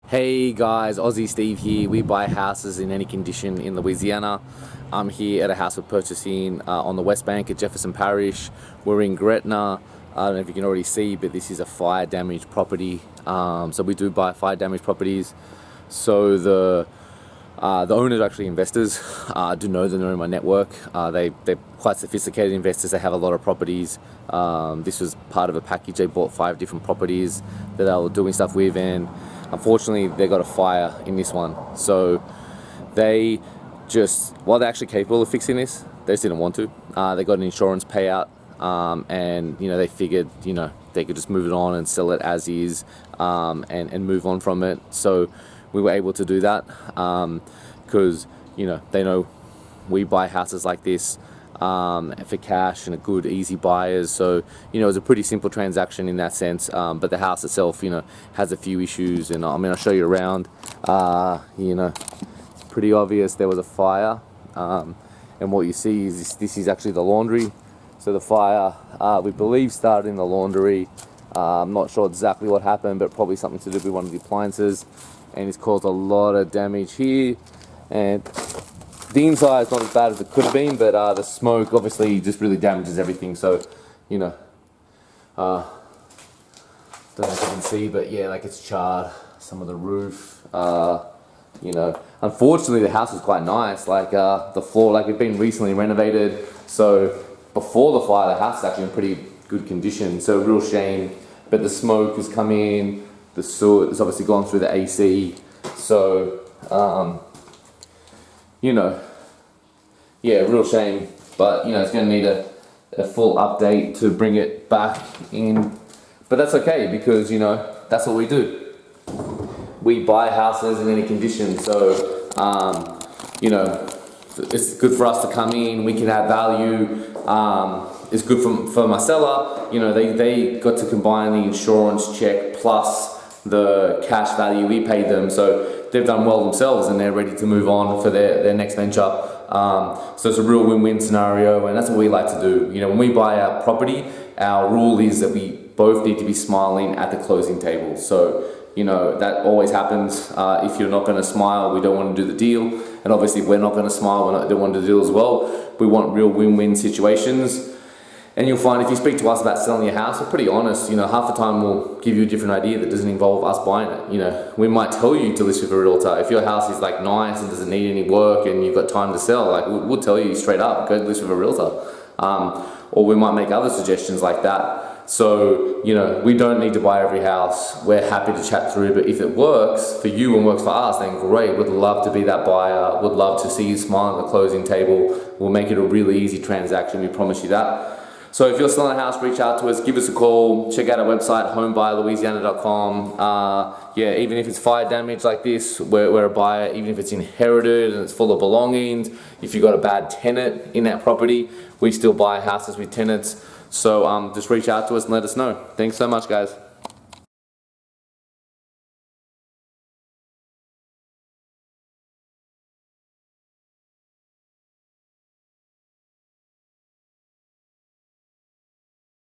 Hey guys, Aussie Steve here. We buy houses in any condition in Louisiana. I'm here at a house we're purchasing on the West Bank at Jefferson Parish. We're in Gretna. I don't know if you can already see, but this is a fire damaged property. So we do buy fire damaged properties. So the owners are actually investors. I do know them, they're in my network. They're quite sophisticated investors. They have a lot of properties. This was part of a package. They bought 5 different properties that they were doing stuff with, and unfortunately they got a fire in this one. So they just, while they're actually capable of fixing this, they just didn't want to. They got an insurance payout, and they figured they could just move it on and sell it as is, and move on from it. So we were able to do that because they know we buy houses like this for cash and a good easy buyers. So it was a pretty simple transaction in that sense, but the house itself has a few issues, and I'll show you around. It's pretty obvious there was a fire, and what you see is this is actually the laundry. So the fire, we believe, started in the laundry. I'm not sure exactly what happened, but probably something to do with one of the appliances, and it's caused a lot of damage here. And the inside is not as bad as it could have been, but the smoke obviously just really damages everything. So don't know if you can see, but yeah, like it's charred some of the roof. Unfortunately the house was quite nice, like the floor, like it'd been recently renovated, so before the fire the house is actually in pretty good condition. So real shame, but the smoke has come in, the soot has obviously gone through the AC. So yeah, real shame, but it's going to need a full update to bring it back in, but that's okay, because that's what we do. We buy houses in any condition. So it's good for us to come in, we can add value. It's good for my seller. They got to combine the insurance check plus the cash value we paid them, so they've done well themselves and they're ready to move on for their next venture. So it's a real win-win scenario, and that's what we like to do. When we buy a property, our rule is that we both need to be smiling at the closing table. So that always happens. If you're not going to smile, we don't want to do the deal, and obviously if we're not going to smile, we don't want to do the deal as well. We want real win-win situations. And you'll find if you speak to us about selling your house, we're pretty honest. Half the time we'll give you a different idea that doesn't involve us buying it. We might tell you to list with a realtor. If your house is like nice and doesn't need any work and you've got time to sell, like we'll tell you straight up, go list with a realtor. Or we might make other suggestions like that. So, we don't need to buy every house. We're happy to chat through, but if it works for you and works for us, then great. We'd love to be that buyer. Would love to see you smile at the closing table. We'll make it a really easy transaction, we promise you that. So if you're selling a house, reach out to us, give us a call, check out our website, homebuyerlouisiana.com. Yeah, even if it's fire damage like this, we're a buyer. Even if it's inherited and it's full of belongings, if you've got a bad tenant in that property, we still buy houses with tenants. So just reach out to us and let us know. Thanks so much, guys.